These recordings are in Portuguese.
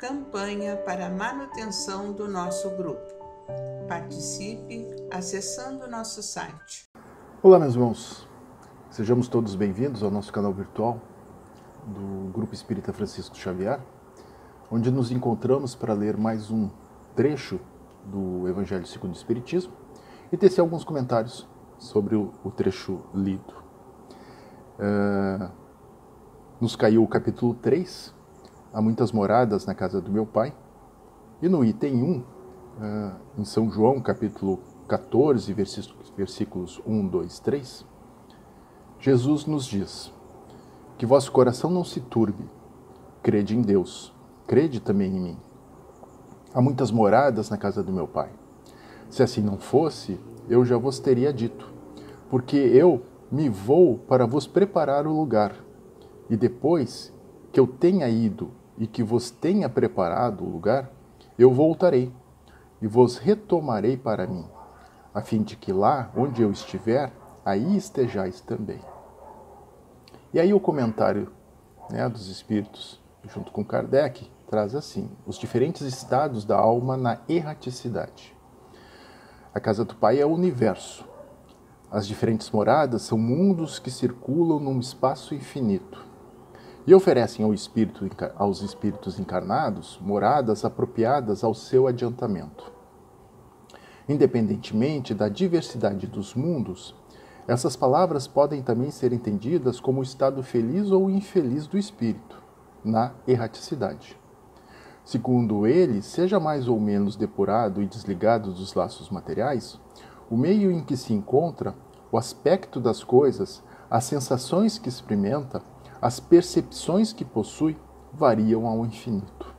campanha para a manutenção do nosso grupo. Participe acessando o nosso site. Olá, meus irmãos. Sejamos todos bem-vindos ao nosso canal virtual do Grupo Espírita Francisco Xavier, onde nos encontramos para ler mais um trecho do Evangelho segundo o Espiritismo e tecer alguns comentários sobre o trecho lido. Nos caiu o capítulo 3, Há muitas moradas na casa do meu Pai, e no item 1, em São João, capítulo 14, versículos 1, 2, 3, Jesus nos diz: que vosso coração não se turbe, crede em Deus, crede também em mim. Há muitas moradas na casa do meu Pai. Se assim não fosse, eu já vos teria dito, porque eu me vou para vos preparar o lugar, e depois que eu tenha ido e que vos tenha preparado o lugar, eu voltarei e vos retomarei para mim, a fim de que lá onde eu estiver, aí estejais também. E aí o comentário dos Espíritos, junto com Kardec, traz assim: os diferentes estados da alma na erraticidade. A casa do Pai é o universo. As diferentes moradas são mundos que circulam num espaço infinito e oferecem aos espíritos encarnados moradas apropriadas ao seu adiantamento. Independentemente da diversidade dos mundos, essas palavras podem também ser entendidas como o estado feliz ou infeliz do espírito, na erraticidade. Segundo ele, seja mais ou menos depurado e desligado dos laços materiais, o meio em que se encontra, o aspecto das coisas, as sensações que experimenta, as percepções que possui, variam ao infinito.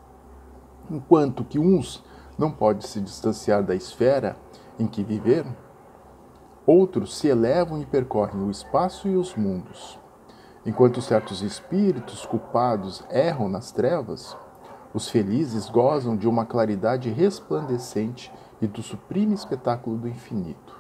Enquanto que uns não podem se distanciar da esfera em que viveram, outros se elevam e percorrem o espaço e os mundos. Enquanto certos espíritos culpados erram nas trevas, os felizes gozam de uma claridade resplandecente e do sublime espetáculo do infinito.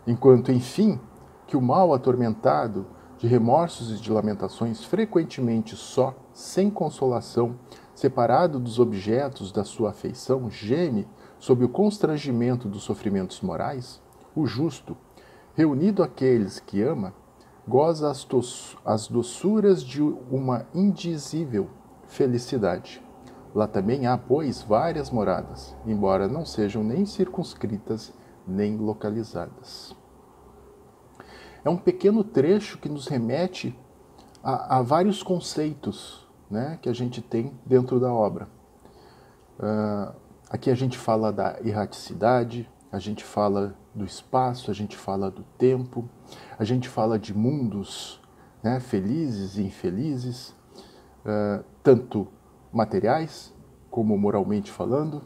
Enquanto, enfim, que o mal atormentado de remorsos e de lamentações, frequentemente só, sem consolação, separado dos objetos da sua afeição, geme sob o constrangimento dos sofrimentos morais, o justo, reunido àqueles que ama, goza as doçuras de uma indizível felicidade. Lá também há, pois, várias moradas, embora não sejam nem circunscritas nem localizadas. É um pequeno trecho que nos remete a vários conceitos, que a gente tem dentro da obra. Aqui a gente fala da erraticidade, a gente fala do espaço, a gente fala do tempo, a gente fala de mundos felizes e infelizes, tanto materiais como moralmente falando.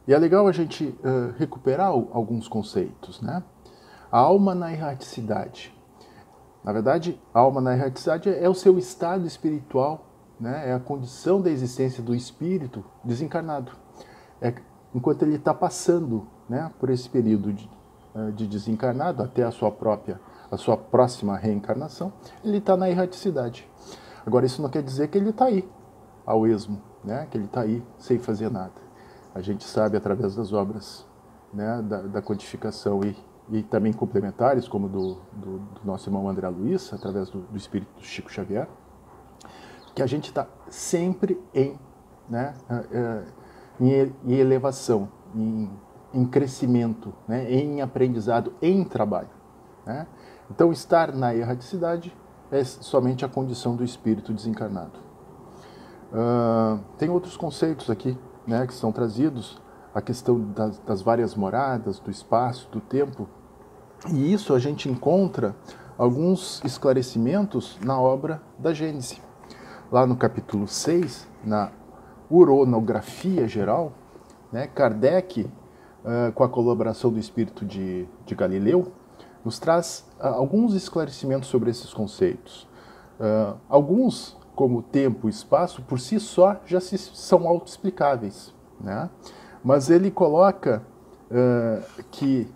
E é legal a gente recuperar alguns conceitos, A alma na erraticidade. Na verdade, a alma na erraticidade é o seu estado espiritual, é a condição da existência do espírito desencarnado. Enquanto ele está passando por esse período de desencarnado até a sua próxima reencarnação, ele está na erraticidade. Agora, isso não quer dizer que ele está aí, ao esmo, que ele está aí sem fazer nada. A gente sabe, através das obras da codificação e também complementares, como do nosso irmão André Luiz, através do espírito do Chico Xavier, que a gente está sempre em elevação, em crescimento, em aprendizado, em trabalho. Então, estar na erraticidade é somente a condição do espírito desencarnado. Tem outros conceitos aqui que são trazidos, a questão das várias moradas, do espaço, do tempo, e isso a gente encontra alguns esclarecimentos na obra da Gênese. Lá no capítulo 6, na Uronografia Geral, Kardec, com a colaboração do espírito de Galileu, nos traz alguns esclarecimentos sobre esses conceitos. Alguns, como tempo e espaço, por si só já são autoexplicáveis, mas ele coloca que,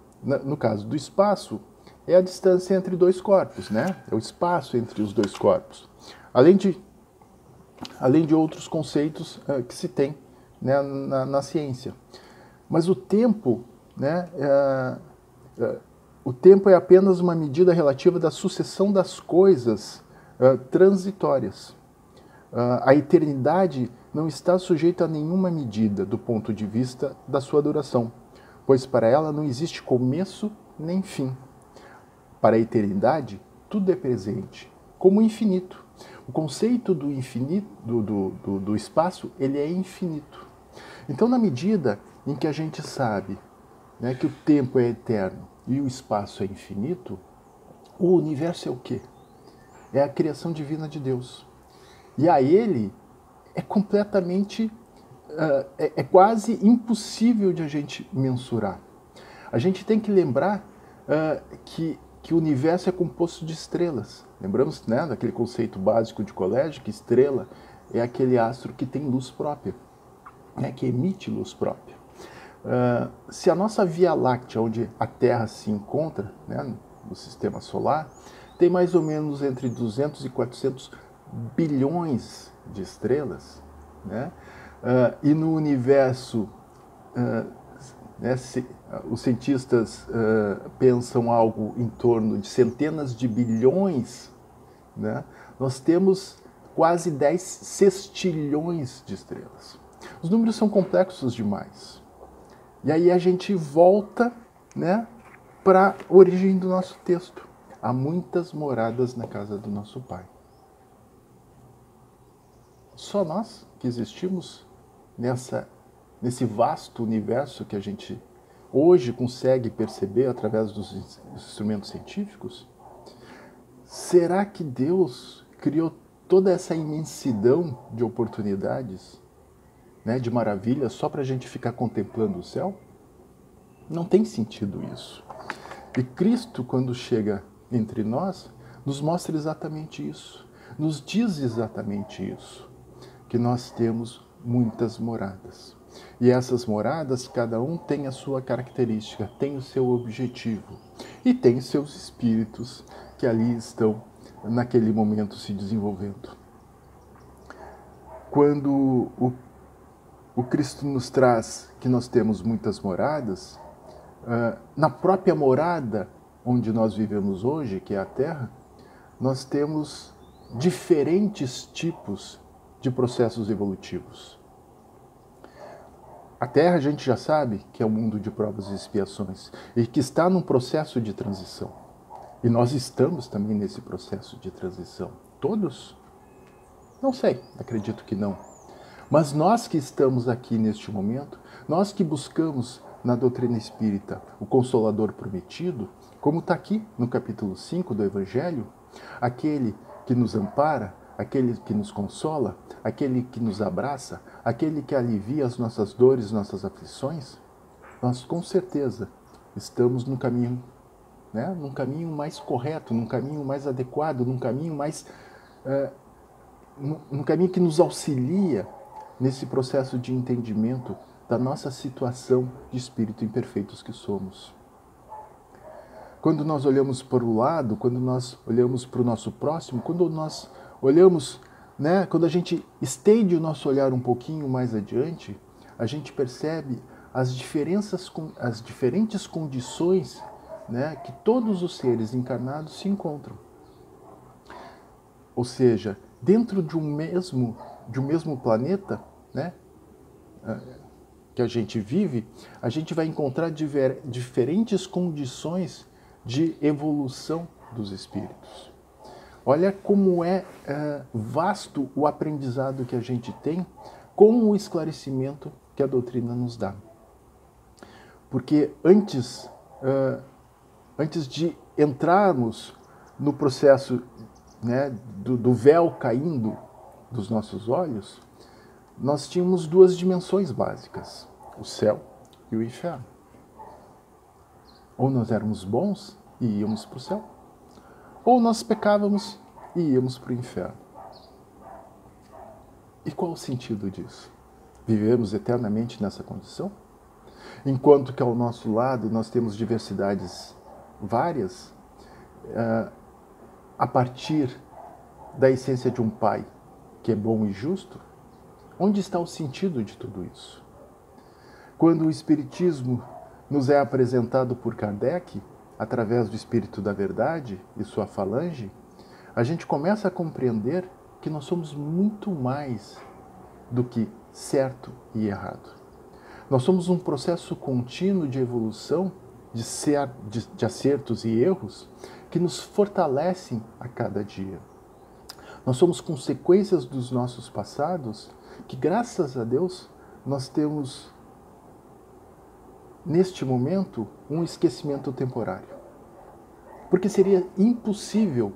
no caso do espaço, é a distância entre dois corpos, é o espaço entre os dois corpos. Além de além de outros conceitos que se tem, né, na ciência. Mas o tempo, né, o tempo é apenas uma medida relativa da sucessão das coisas transitórias. A eternidade não está sujeita a nenhuma medida do ponto de vista da sua duração, pois para ela não existe começo nem fim. Para a eternidade, tudo é presente, como o infinito. O conceito do infinito, do espaço, ele é infinito. Então, na medida em que a gente sabe, né, que o tempo é eterno e o espaço é infinito, o universo é o quê? É a criação divina de Deus. E a ele é completamente, é quase impossível de a gente mensurar. A gente tem que lembrar que o universo é composto de estrelas. Lembramos, né, daquele conceito básico de colégio, que estrela é aquele astro que tem luz própria, né, que emite luz própria. Se a nossa Via Láctea, onde a Terra se encontra, né, no sistema solar, tem mais ou menos entre 200 e 400 bilhões de estrelas, né? E no universo, né, os cientistas pensam algo em torno de centenas de bilhões, né? Nós temos quase 10 sextilhões de estrelas. Os números são complexos demais. E aí a gente volta, né, para a origem do nosso texto. Há muitas moradas na casa do nosso Pai. Só nós que existimos nesse vasto universo que a gente hoje consegue perceber através dos instrumentos científicos? Será que Deus criou toda essa imensidão de oportunidades, né, de maravilhas, só para a gente ficar contemplando o céu? Não tem sentido isso. E Cristo, quando chega entre nós, nos mostra exatamente isso, nos diz exatamente isso, que nós temos muitas moradas. E essas moradas, cada um tem a sua característica, tem o seu objetivo e tem seus espíritos que ali estão naquele momento se desenvolvendo. Quando o Cristo nos traz que nós temos muitas moradas, na própria morada onde nós vivemos hoje, que é a Terra, nós temos diferentes tipos de processos evolutivos. A Terra a gente já sabe que é um mundo de provas e expiações e que está num processo de transição. E nós estamos também nesse processo de transição. Todos? Não sei, acredito que não. Mas nós que estamos aqui neste momento, nós que buscamos na doutrina espírita o Consolador prometido, como está aqui no capítulo 5 do Evangelho, aquele que nos ampara, aquele que nos consola, aquele que nos abraça, aquele que alivia as nossas dores, nossas aflições, nós com certeza estamos no caminho, né, num caminho mais correto, num caminho mais adequado, num caminho mais num caminho que nos auxilia nesse processo de entendimento da nossa situação de espírito imperfeitos que somos. Quando nós olhamos para o lado, quando nós olhamos para o nosso próximo, quando nós olhamos, né, quando a gente estende o nosso olhar um pouquinho mais adiante, a gente percebe as diferentes condições, né, que todos os seres encarnados se encontram. Ou seja, dentro de um mesmo planeta, né, que a gente vive, a gente vai encontrar diferentes condições de evolução dos espíritos. Olha como é vasto o aprendizado que a gente tem com o esclarecimento que a doutrina nos dá. Porque antes de entrarmos no processo, né, do véu caindo dos nossos olhos, nós tínhamos duas dimensões básicas, o céu e o inferno. Ou nós éramos bons e íamos para o céu, ou nós pecávamos e íamos para o inferno. E qual o sentido disso? Vivemos eternamente nessa condição? Enquanto que ao nosso lado nós temos diversidades várias, a partir da essência de um pai, que é bom e justo, onde está o sentido de tudo isso? Quando o Espiritismo nos é apresentado por Kardec, através do Espírito da Verdade e sua falange, a gente começa a compreender que nós somos muito mais do que certo e errado. Nós somos um processo contínuo de evolução, de acertos e erros, que nos fortalecem a cada dia. Nós somos consequências dos nossos passados, que graças a Deus nós temos, neste momento, um esquecimento temporário. Porque seria impossível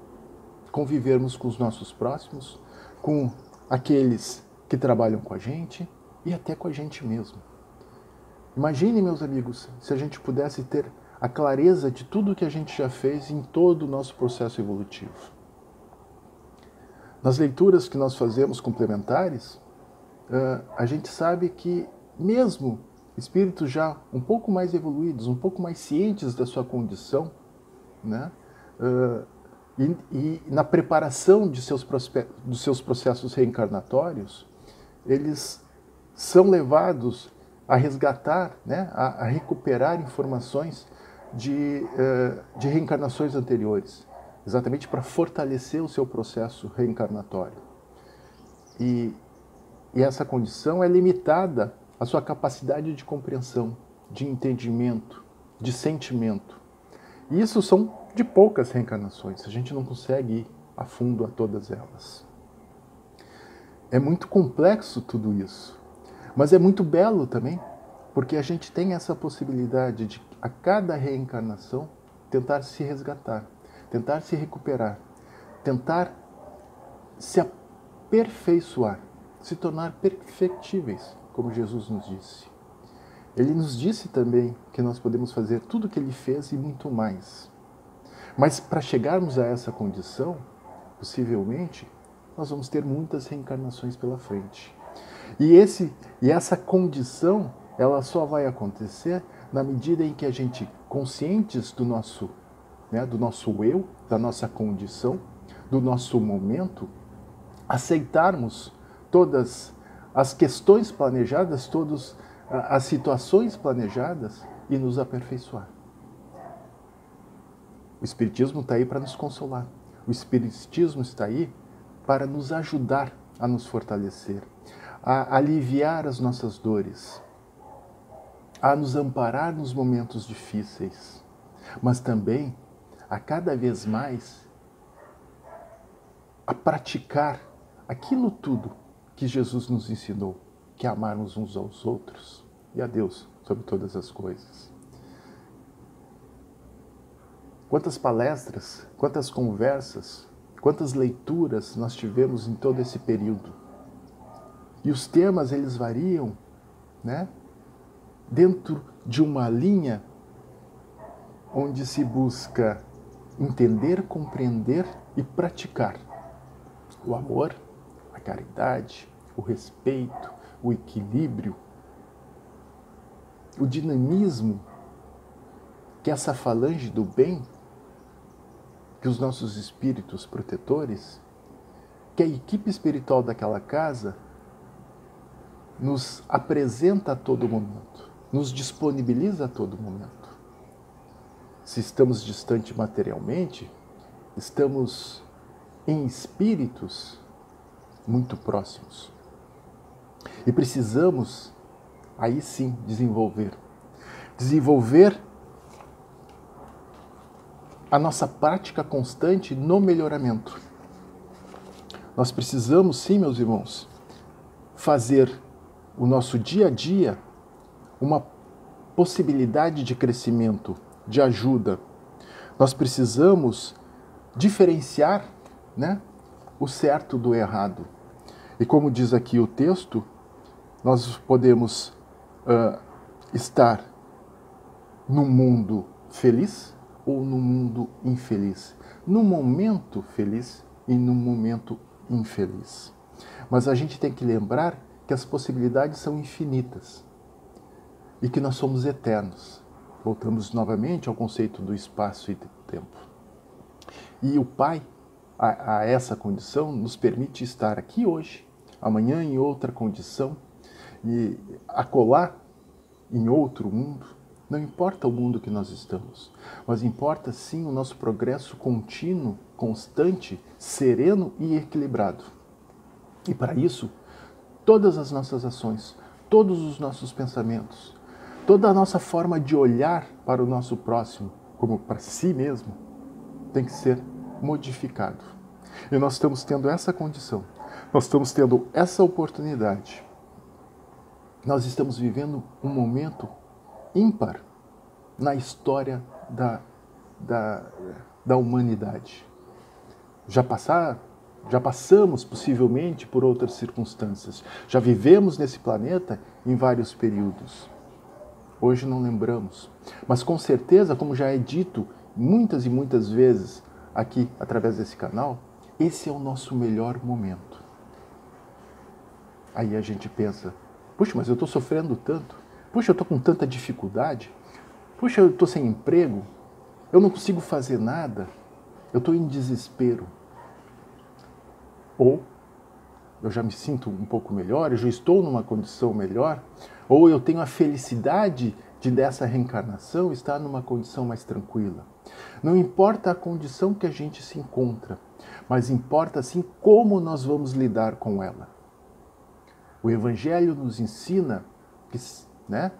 convivermos com os nossos próximos, com aqueles que trabalham com a gente e até com a gente mesmo. Imagine, meus amigos, se a gente pudesse ter a clareza de tudo que a gente já fez em todo o nosso processo evolutivo. Nas leituras que nós fazemos complementares, a gente sabe que mesmo espíritos já um pouco mais evoluídos, um pouco mais cientes da sua condição, né? E na preparação dos seus processos reencarnatórios, eles são levados a resgatar, né? a recuperar informações de reencarnações anteriores, exatamente para fortalecer o seu processo reencarnatório. E essa condição é limitada à sua capacidade de compreensão, de entendimento, de sentimento. E isso são de poucas reencarnações, a gente não consegue ir a fundo a todas elas. É muito complexo tudo isso, mas é muito belo também, porque a gente tem essa possibilidade de, a cada reencarnação, tentar se resgatar, tentar se recuperar, tentar se aperfeiçoar, se tornar perfectíveis, como Jesus nos disse. Ele nos disse também que nós podemos fazer tudo o que Ele fez e muito mais. Mas para chegarmos a essa condição, possivelmente, nós vamos ter muitas reencarnações pela frente. E essa condição, ela só vai acontecer na medida em que a gente, conscientes do nosso eu, da nossa condição, do nosso momento, aceitarmos todas as questões planejadas, todas as situações planejadas e nos aperfeiçoar. O Espiritismo está aí para nos consolar. O Espiritismo está aí para nos ajudar a nos fortalecer, a aliviar as nossas dores, a nos amparar nos momentos difíceis, mas também, a cada vez mais, a praticar aquilo tudo que Jesus nos ensinou, que é amarmos uns aos outros e a Deus sobre todas as coisas. Quantas palestras, quantas conversas, quantas leituras nós tivemos em todo esse período. E os temas, eles variam, né? Dentro de uma linha onde se busca entender, compreender e praticar o amor, a caridade, o respeito, o equilíbrio, o dinamismo que essa falange do bem, que os nossos espíritos protetores, que a equipe espiritual daquela casa nos apresenta a todo momento, nos disponibiliza a todo momento. Se estamos distantes materialmente, estamos em espíritos muito próximos. E precisamos, aí sim, desenvolver a nossa prática constante no melhoramento. Nós precisamos, sim, meus irmãos, fazer o nosso dia a dia uma possibilidade de crescimento, de ajuda. Nós precisamos diferenciar, né, o certo do errado. E como diz aqui o texto, nós podemos estar num mundo feliz ou num mundo infeliz, num momento feliz e num momento infeliz. Mas a gente tem que lembrar que as possibilidades são infinitas e que nós somos eternos. Voltamos novamente ao conceito do espaço e do tempo. E o Pai, a essa condição nos permite estar aqui hoje, amanhã em outra condição e acolá em outro mundo. Não importa o mundo que nós estamos, mas importa sim o nosso progresso contínuo, constante, sereno e equilibrado. E para isso, todas as nossas ações, todos os nossos pensamentos, toda a nossa forma de olhar para o nosso próximo, como para si mesmo, tem que ser modificado. E nós estamos tendo essa condição, nós estamos tendo essa oportunidade. Nós estamos vivendo um momento ímpar na história da humanidade. Já passamos possivelmente por outras circunstâncias, já vivemos nesse planeta em vários períodos. Hoje não lembramos, mas com certeza, como já é dito muitas e muitas vezes aqui através desse canal, esse é o nosso melhor momento. Aí a gente pensa, puxa, mas eu estou sofrendo tanto, puxa, eu estou com tanta dificuldade, puxa, eu estou sem emprego, eu não consigo fazer nada, eu estou em desespero. Ou eu já me sinto um pouco melhor, eu já estou numa condição melhor, ou eu tenho a felicidade de dessa reencarnação estar numa condição mais tranquila. Não importa a condição que a gente se encontra, mas importa sim como nós vamos lidar com ela. O Evangelho nos ensina, né,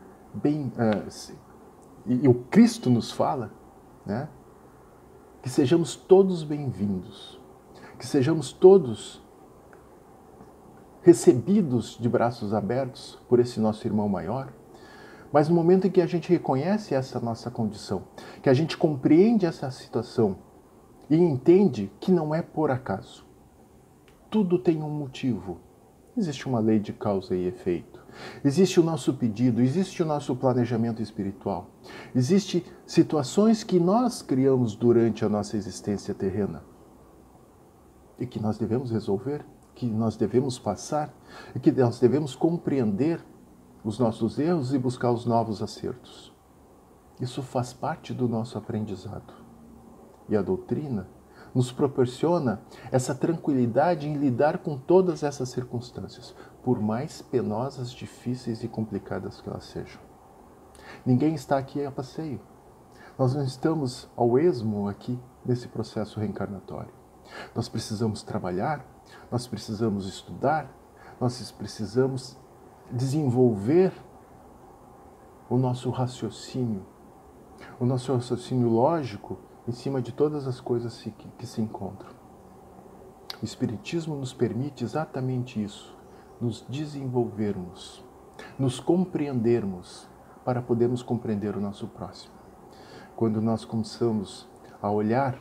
e o Cristo nos fala, né, que sejamos todos bem-vindos, que sejamos todos recebidos de braços abertos por esse nosso irmão maior, mas no momento em que a gente reconhece essa nossa condição, que a gente compreende essa situação e entende que não é por acaso. Tudo tem um motivo. Existe uma lei de causa e efeito. Existe o nosso pedido, existe o nosso planejamento espiritual. Existem situações que nós criamos durante a nossa existência terrena e que nós devemos resolver, que nós devemos passar e que nós devemos compreender os nossos erros e buscar os novos acertos. Isso faz parte do nosso aprendizado. E a doutrina nos proporciona essa tranquilidade em lidar com todas essas circunstâncias, por mais penosas, difíceis e complicadas que elas sejam. Ninguém está aqui a passeio. Nós não estamos ao esmo aqui nesse processo reencarnatório. Nós precisamos trabalhar, nós precisamos estudar, nós precisamos desenvolver o nosso raciocínio lógico em cima de todas as coisas que se encontram. O Espiritismo nos permite exatamente isso, nos desenvolvermos, nos compreendermos para podermos compreender o nosso próximo. Quando nós começamos a olhar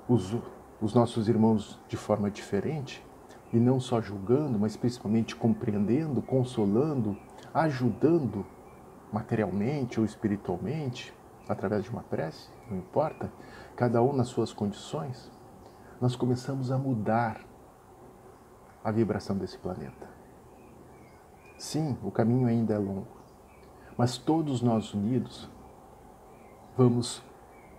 os nossos irmãos de forma diferente, e não só julgando, mas principalmente compreendendo, consolando, ajudando materialmente ou espiritualmente, através de uma prece, não importa, cada um nas suas condições, nós começamos a mudar a vibração desse planeta. Sim, o caminho ainda é longo, mas todos nós unidos vamos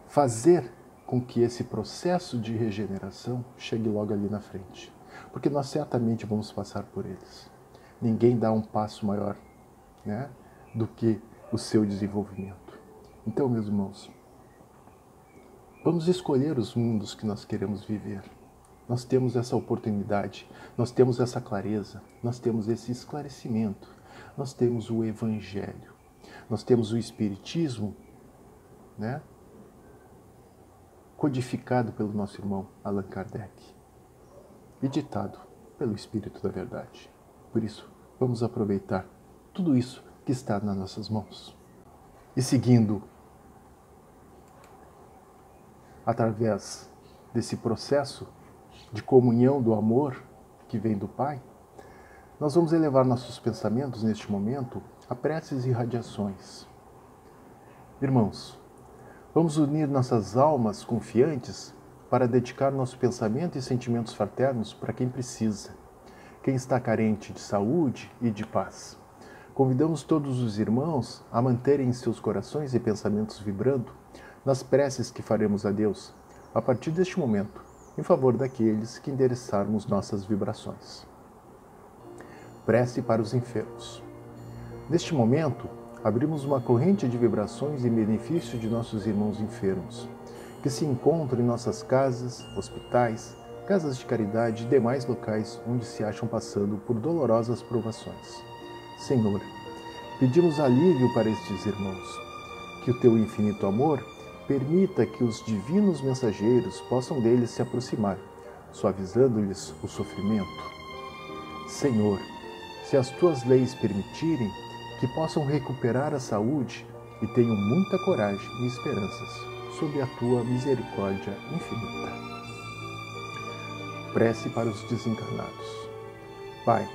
fazer com que esse processo de regeneração chegue logo ali na frente, porque nós certamente vamos passar por eles. Ninguém dá um passo maior, né, do que o seu desenvolvimento. Então, meus irmãos, vamos escolher os mundos que nós queremos viver. Nós temos essa oportunidade, nós temos essa clareza, nós temos esse esclarecimento, nós temos o Evangelho, nós temos o Espiritismo, né, codificado pelo nosso irmão Allan Kardec e ditado pelo Espírito da Verdade. Por isso, vamos aproveitar tudo isso que está nas nossas mãos. E seguindo através desse processo de comunhão do amor que vem do Pai, nós vamos elevar nossos pensamentos neste momento a preces e radiações. Irmãos, vamos unir nossas almas confiantes para dedicar nosso pensamento e sentimentos fraternos para quem precisa, quem está carente de saúde e de paz. Convidamos todos os irmãos a manterem seus corações e pensamentos vibrando nas preces que faremos a Deus a partir deste momento, em favor daqueles que endereçarmos nossas vibrações. Prece para os enfermos. Neste momento, abrimos uma corrente de vibrações em benefício de nossos irmãos enfermos, que se encontram em nossas casas, hospitais, casas de caridade e demais locais onde se acham passando por dolorosas provações. Senhor, pedimos alívio para estes irmãos, que o teu infinito amor permita que os divinos mensageiros possam deles se aproximar, suavizando-lhes o sofrimento. Senhor, se as tuas leis permitirem, que possam recuperar a saúde e tenham muita coragem e esperanças sob a tua misericórdia infinita. Prece para os desencarnados. Pai,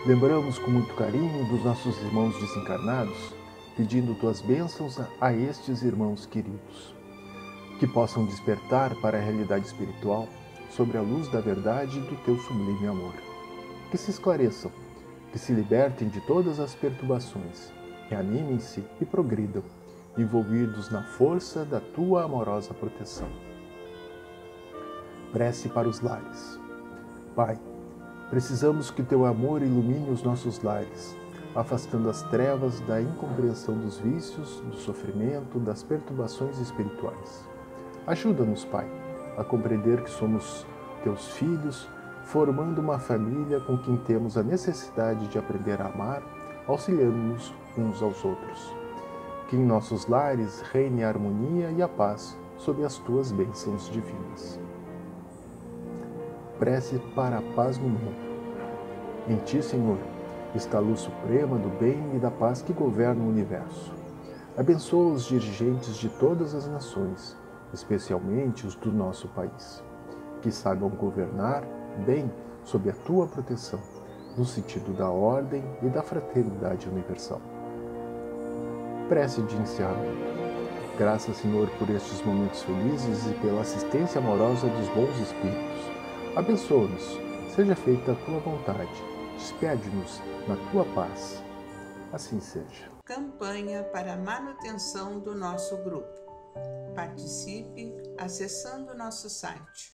lembramos com muito carinho dos nossos irmãos desencarnados, pedindo tuas bênçãos a estes irmãos queridos, que possam despertar para a realidade espiritual sobre a luz da verdade e do teu sublime amor. Que se esclareçam, que se libertem de todas as perturbações, reanimem-se e progridam, envolvidos na força da tua amorosa proteção. Prece para os lares. Pai, precisamos que teu amor ilumine os nossos lares, afastando as trevas da incompreensão dos vícios, do sofrimento, das perturbações espirituais. Ajuda-nos, Pai, a compreender que somos teus filhos, formando uma família com quem temos a necessidade de aprender a amar, auxiliando-nos uns aos outros. Que em nossos lares reine a harmonia e a paz sob as tuas bênçãos divinas. Prece para a paz no mundo. Em ti, Senhor, está a luz suprema do bem e da paz que governa o universo. Abençoa os dirigentes de todas as nações, especialmente os do nosso país, que saibam governar bem sob a tua proteção, no sentido da ordem e da fraternidade universal. Prece de encerramento. Graças, Senhor, por estes momentos felizes e pela assistência amorosa dos bons espíritos. Abençoa-nos, seja feita a tua vontade, despede-nos na tua paz. Assim seja. Campanha para a manutenção do nosso grupo. Participe acessando nosso site